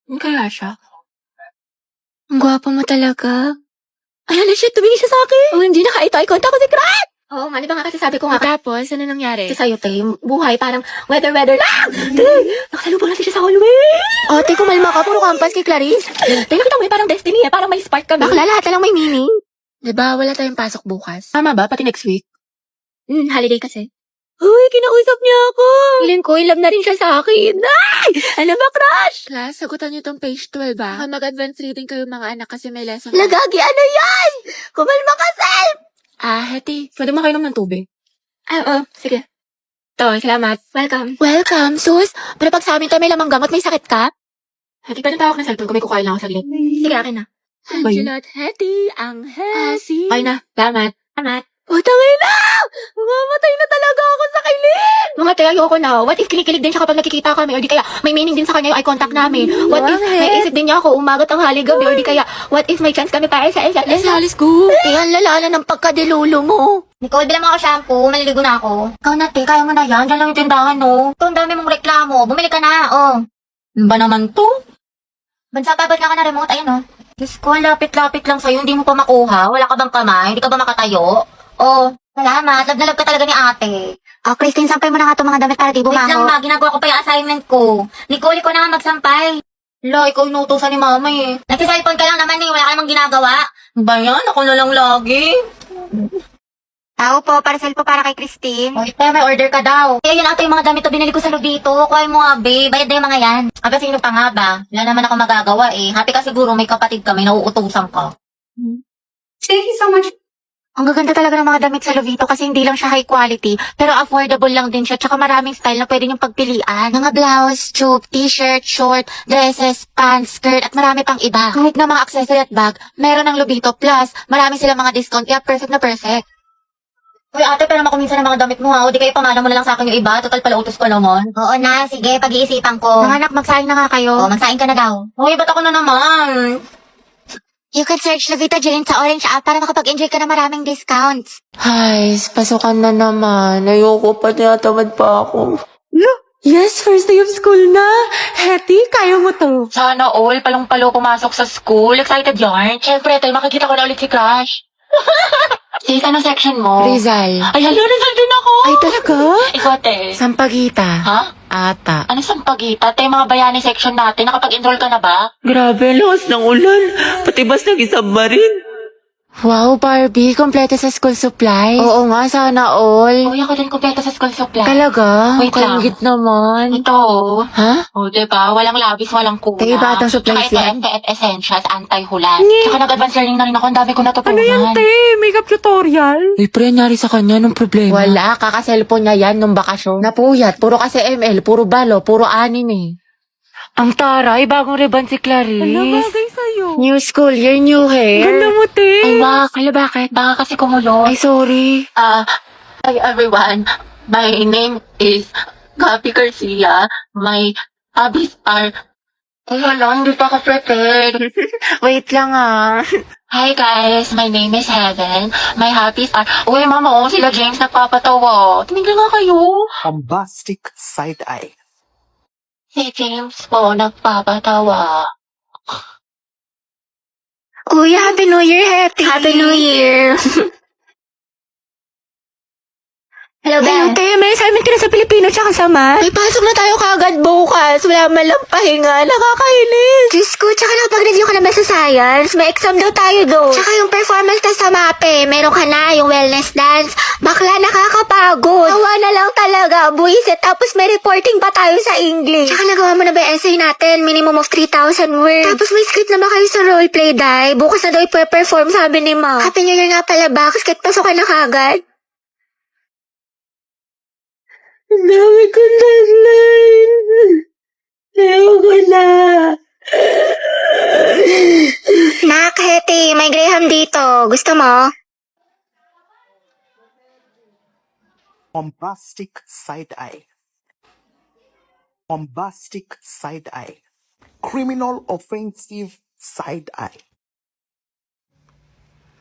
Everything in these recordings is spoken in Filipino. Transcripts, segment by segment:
Ano kaya siya? Ang gwapo mo talaga. Ay, hala siya, tumingin siya sa akin. Oh, hindi naka-eye contact ko si Crat. Oo nga, di ba nga kasi sabi ko nga. Tapos, ano nangyari? Kasi sa'yo, te, yung buhay parang weather lang. Te, nakasalubong natin siya sa hallway. Oh, te, kumalma ka, puro kampas kay Clarice. Te, nakita mo parang destiny parang may spark kami. Bakla, lahat na lang may meaning. Diba, wala tayong pasok bukas. Tama ba? Pati next week? Holiday kasi. Uy, kinausap niya ako. Feeling ko, love na rin siya sa akin. Ay! Ano ba, crush? Class, sagutan niyo tong page 12, ba? Baka mag-advance reading kayo mga anak kasi may lesson. Lagagi, ano yan? Kumalma ka, Sel! Heti, pwede mo kainom ng tubig? Oo, sige. To, salamat. Welcome. Welcome, sus. Pero pag sa amin to may lamang gamot, may sakit ka? Heti, pwede tawag na cellphone kung may kukain lang ako saglit. Sige, akin na. Angela at Heti, ang Hesi. Okay na, salamat. Salamat. Tangay na! Mamamatay na talaga ako sa kilig! Mga te, ayoko na. What if kinikilig din siya kapag nakikita kami? Or di kaya may meaning din sa kanya yung eye contact namin? What if naisip din niya ako umagat ang haligabi? Or di kaya, what if may chance kami para sa isa? Let's go! Ang lalala ng pagkadilulo mo. Nicole, bilang mo ako shampoo. Maliligo na ako. Ikaw na, te. Kaya mo na yan. Diyan lang yung tindahan, no? Ito, ang dami mong reklamo. Bumili ka na, oh. Ano ba naman to? Bansa pa, ba't nga ka na remote? Ayun, oh. Diyos ko, lapit-lapit lang sa'yo. Hindi mo pa makuha. Wala ka bang kamay? Hindi ka ba makatayo? Oh, salamat. Love na love ka talaga ni ate. Oh, Christine, sampay mo na nga itong mga damit para di Wait lang, bumaho. ma. Ginagawa ko pa yung assignment ko. Nicole, ikaw na nga magsampay. Lo, ikaw inutusan ni mama eh. Nagsiselfone ka lang naman eh. Wala ka namang ginagawa. Ba yan? Ako na lang lagi. Tao po, parcel po para kay Christine. O, ito, may order ka daw. Eh, yun ate yung mga damit to binili ko sa Lubito. Kuhay mo nga, babe. Bayad na yung mga yan. Aba, sino pa nga ba? Wala naman ako magagawa eh. Happy ka siguro may kapatid ka, may nauutusan ka. Thank you so much. Ang gaganda talaga ng mga damit sa Lovito kasi hindi lang siya high quality, pero affordable lang din siya, tsaka maraming style na pwede niyong pagpilian. Mga blouse, tube, t-shirt, short, dresses, pants, skirt, at marami pang iba. Kahit na mga accessory at bag, meron ng Lovito. Plus, marami silang mga discount, kaya perfect na perfect. Uy, ate, pero ako minsan ng mga damit mo ha. O di kayo pamana mo na lang sa akin yung iba. Total pala utos ko naman. Oo na, sige, pag-iisipan ko. Mga anak, magsaing na nga kayo. O, magsaing ka na daw. Uy, ba't ako na naman? You can search Lovito Jane sa Orange app para makapag-enjoy ka na maraming discounts. Ay, pasukan na naman. Ayoko pa, tinatamad pa ako. Yes, first day of school na. Hetty, kaya mo to. Sana all, palong-palo pumasok sa school. Excited yarn. Siyempre, tayo makikita ko na ulit si Crush. Sis, anong section mo? Rizal. Ay, hala, Rizal din ako. Ay, talaga? Ikaw, te. Sampagita. Ha? Ata. Ano sampagita? Te, mga bayani section natin. Nakapag-enroll ka na ba? Grabe, lakas ng ulan. Pati bas nag-isubmarine. Wow, Barbie. Kompleto sa school supplies. Oo nga, sana all. Uy, ako din kumpleto sa school supply. Talaga? Wait lang. Kalingit naman. Ito. Ha? O, diba? Walang labis, walang kuna. Kaya batang supplies Tsaka yan? ito, FTF Essentials, anti-hulan. Tsaka nag-advance learning na rin ako. Ang dami ko natutunan. Ano yan, te? Makeup tutorial? Uy, pre, nangyari sa kanya nung problema. Wala, kaka-cellphone niya yan nung bakasyon. Napuyat, puro kasi ML, puro balo, puro anin eh. Ang taray, bagong ribbon si Clarice. Ano bagay sa'yo? New school year, new hair. Ganda mo, te. Ay, wak. Hala, bakit? Baka kasi kumulo. Ay, sorry. Hi, everyone. My name is Gabi Garcia. My hobbies are... Ay, hala, hindi pa ako prepared. Wait lang ah. Hi, guys. My name is Heaven. My hobbies are... Uy, mama, sila James nagpapatawa. Tumigil nga kayo. Bombastic side eye. Si James po nagpapatawa. Uy, Happy New Year, Hetty. Happy New Year. Hello, Hello, Ben. te, may assignment ka na sa Pilipino tsaka sa math? Ay, pasok na tayo kagad bukas. Wala man lang pahinga. Nakakainis. Diyos ko, tsaka nakapag-review ka na ba sa science? May exam daw tayo doon. Tsaka yung performance test sa MAPE, meron ka na, yung wellness dance. Bakla, nakakapagod. Awa na lang talaga, buwisit. Tapos may reporting pa tayo sa English. Tsaka nagawa mo na ba yung essay natin? Minimum of 3,000 words. Tapos may script na ba kayo sa roleplay, Day? Bukas na daw i-perform, sabi ni Ma. Happy New Year nga pala ba? Kasi kahit pasok ka na kagad. Dami ko deadline. Ayoko na. Nak, Hetty, may Graham dito. Gusto mo? Bombastic side eye. Bombastic side eye. Criminal offensive side eye.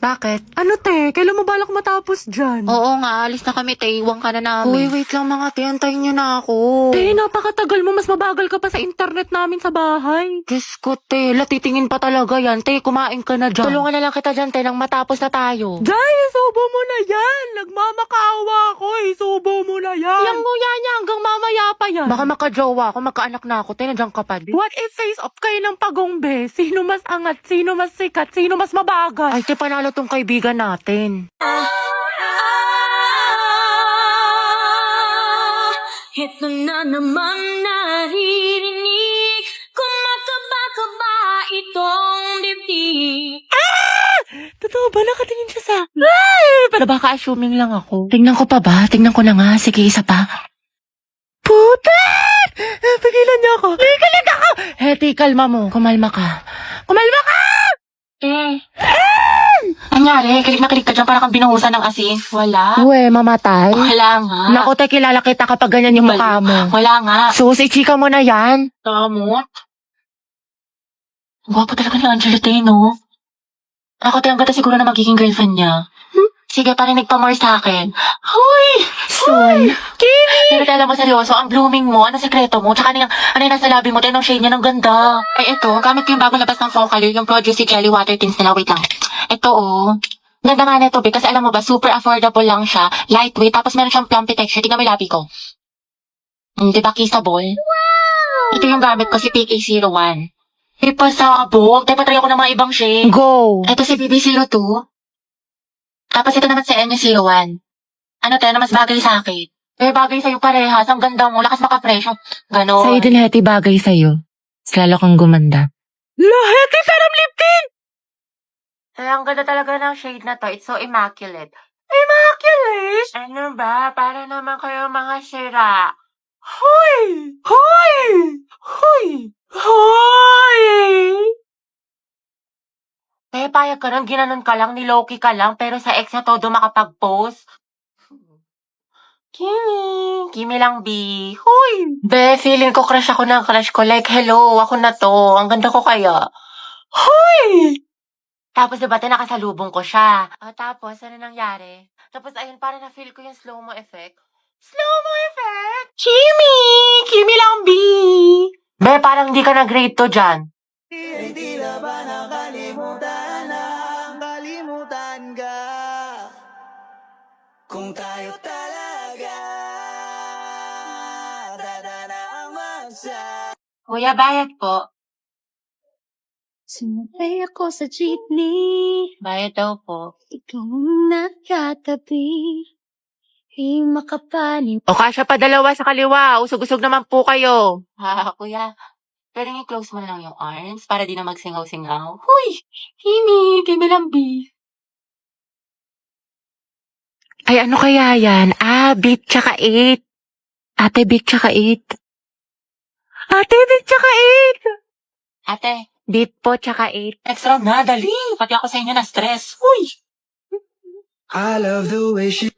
Bakit? Ano te? Kailan mo balak matapos dyan? Oo nga, alis na kami, te. Iwan ka na namin. Uy, wait lang mga te. Antayin niyo na ako. Te, napakatagal mo. Mas mabagal ka pa sa internet namin sa bahay. Diyos ko, te. Latitingin pa talaga yan. Te, kumain ka na dyan. Tulungan na lang kita dyan, te, nang matapos na tayo. Jai, isubo mo na yan. Nagmamakaawa ako. Isubo mo na yan. Yang nguya niya hanggang mamaya pa yan. Baka makajowa ako, magkaanak na ako. Te, nandiyan ka pa din. What if face off kayo ng pagongbe? Sino mas angat? Sino mas sikat? Sino mas mabagal? Ay, te, panalo tong kaibigan natin. Ito na naman naririnig, kumakaba-kaba itong dibdib. Totoo ba? Nakatingin siya sa... Pero baka assuming lang ako. Tingnan ko pa ba? Tingnan ko na nga. Sige, isa pa. Putat! Pigilan niya ako. Pigilan ako! Heti, kalma mo. Kumalma ka. Kumalma ka! Anyari, kilig na kilig ka dyan para kang binuhusan ng asin. Wala. Uwe, mamatay. Wala nga. Naku, te, kilala kita kapag ganyan yung mukha mo. Wala nga. Sus, chika mo na yan. Tamot. Gwapo talaga ni Angelo, te, no? Ako, te, ang ganda siguro na magiging girlfriend niya. Sige, parinig pa more sa akin. Hoy! Soon. Pero alam mo, seryoso, ang blooming mo, ano sekreto mo, tsaka ano yung nasa labi mo, tinong shade niya ng ganda. Ay, eto, gamit ko yung bagong labas ng Focalor, yung Produce Jelly Water Tints nila, wait lang. Ito, oh. Ganda nga nito, be, kasi alam mo ba, super affordable lang siya, lightweight, tapos meron siyang plumpy texture, tingnan mo yung labi ko. Diba, kissable? Wow! Ito yung gamit ko, si PK01. Ipasabog, tayo patry ako ng mga ibang shade. Go. Ito si BB02. Tapos ito naman si NU01. Ano tayo na mas bagay sa akin? Eh, bagay sa'yo parehas. Ang ganda mo. Lakas maka-fresh. Ganon. Sa'yo din, Heti, bagay sa'yo. Mas lalo kang gumanda. Heti, parang lip tint! Eh, ang ganda talaga ng shade na to. It's so immaculate. Immaculate? Ano ba? Para naman kayo mga sira. Hoy! Hoy! Hoy! Hoy! Eh, payag ka lang. Ginanon ka lang. Niloki ka lang. Pero sa ex na todo makapag-post. Kimi lang, B. Hoy! Be, feeling ko crush ako ng crush ko. Like, hello, ako na to. Ang ganda ko kaya. Hoy! Tapos, diba, nakasalubong ko siya. Tapos, ano nangyari? Tapos, ayun, parang na-feel ko yung slow-mo effect. Slow-mo effect? Kimi! Kimi lang, B. Be, parang hindi ka na-grade to dyan. Hindi na ba nakalimutan na kalimutan ka? Kung tayo talaga dadana ang magsa. Kuya, bayad po. Sumabay ako sa jeepney, Bayad daw po. ikaw ang nakatabi, di makapanin. O, kasya pa dalawa sa kaliwa. Usog-usog naman po kayo. Kuya. Pwede i-close mo lang yung arms para di na magsingaw-singaw. Huy! Kimi! Kimi lang, B. Ay, ano kaya yan? Beat tsaka 8. Ate, beat tsaka 8. Ate, beat tsaka 8. Ate, Beat po tsaka 8. next round na, dali. Pati ako sa inyo na stress. Huy! I love the way she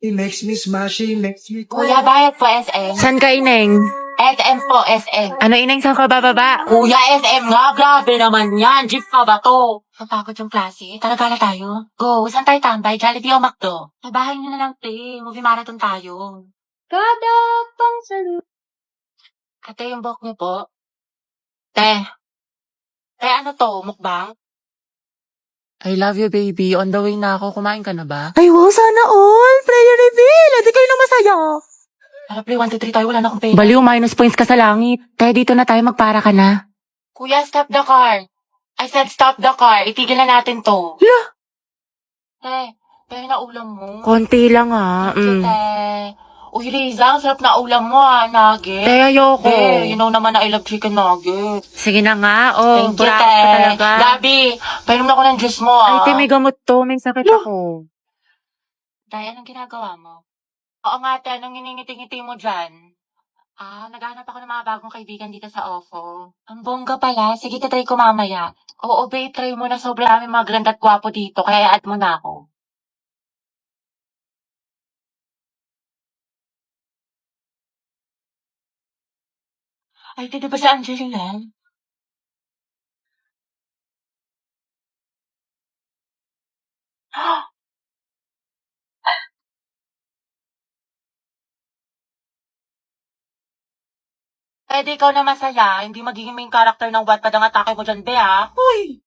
makes me smile, she makes me Kuya, bayad po SM. San ka, Ineng? SM po, SM. Ano, Ineng, saan ka bababa? Kuya, SM nga. Grabe naman yan. Jeep pa ba to? Napagod yung klase. Tara, gala tayo. Go. Saan tayo tambay? Jollibee o McDo? Sa bahay nyo na lang, te. Movie marathon tayo. Kada pang salut. Ate, yung buhok niyo po. Te. Te, ano to? Mukbang? I love you, baby. On the way na ako. Kumain ka na ba? Ay, wow, sana all. Prayer reveal. Hindi kayo na masaya. Tara, play 1, 2, 3 tayo. Wala na akong pera. Baliw, minus points ka sa langit. Te, dito na tayo. Magpara ka na. Kuya, stop the car. I said stop the car. Itigil na natin to. Te, pero na ulam mo. Konti lang, ha. Te. Uy, Riza, ang sarap na ulam mo, nugget. Te, ayoko. You know naman na I love chicken nugget. Sige na nga. Oh, Thank you, burakot te. ka talaga. Gabi, painom na ako ng juice mo, Ay, te, may gamot to. May sakit ako. Day, anong ginagawa mo? Oo nga, te, anong nginingiti-ngiti mo dyan? Naghahanap ako ng mga bagong kaibigan dito sa OFO. Ang bongga pala. Sige, tatry ko mamaya. Oo, babe, try mo na. Sobrang dami mga ganda at gwapo dito, kaya i-add mo na ako. Ay, di ba si Angelina? Eh di ikaw na masaya, hindi magiging main character ng Wattpad ang atake mo dyan, be, ah. Uy!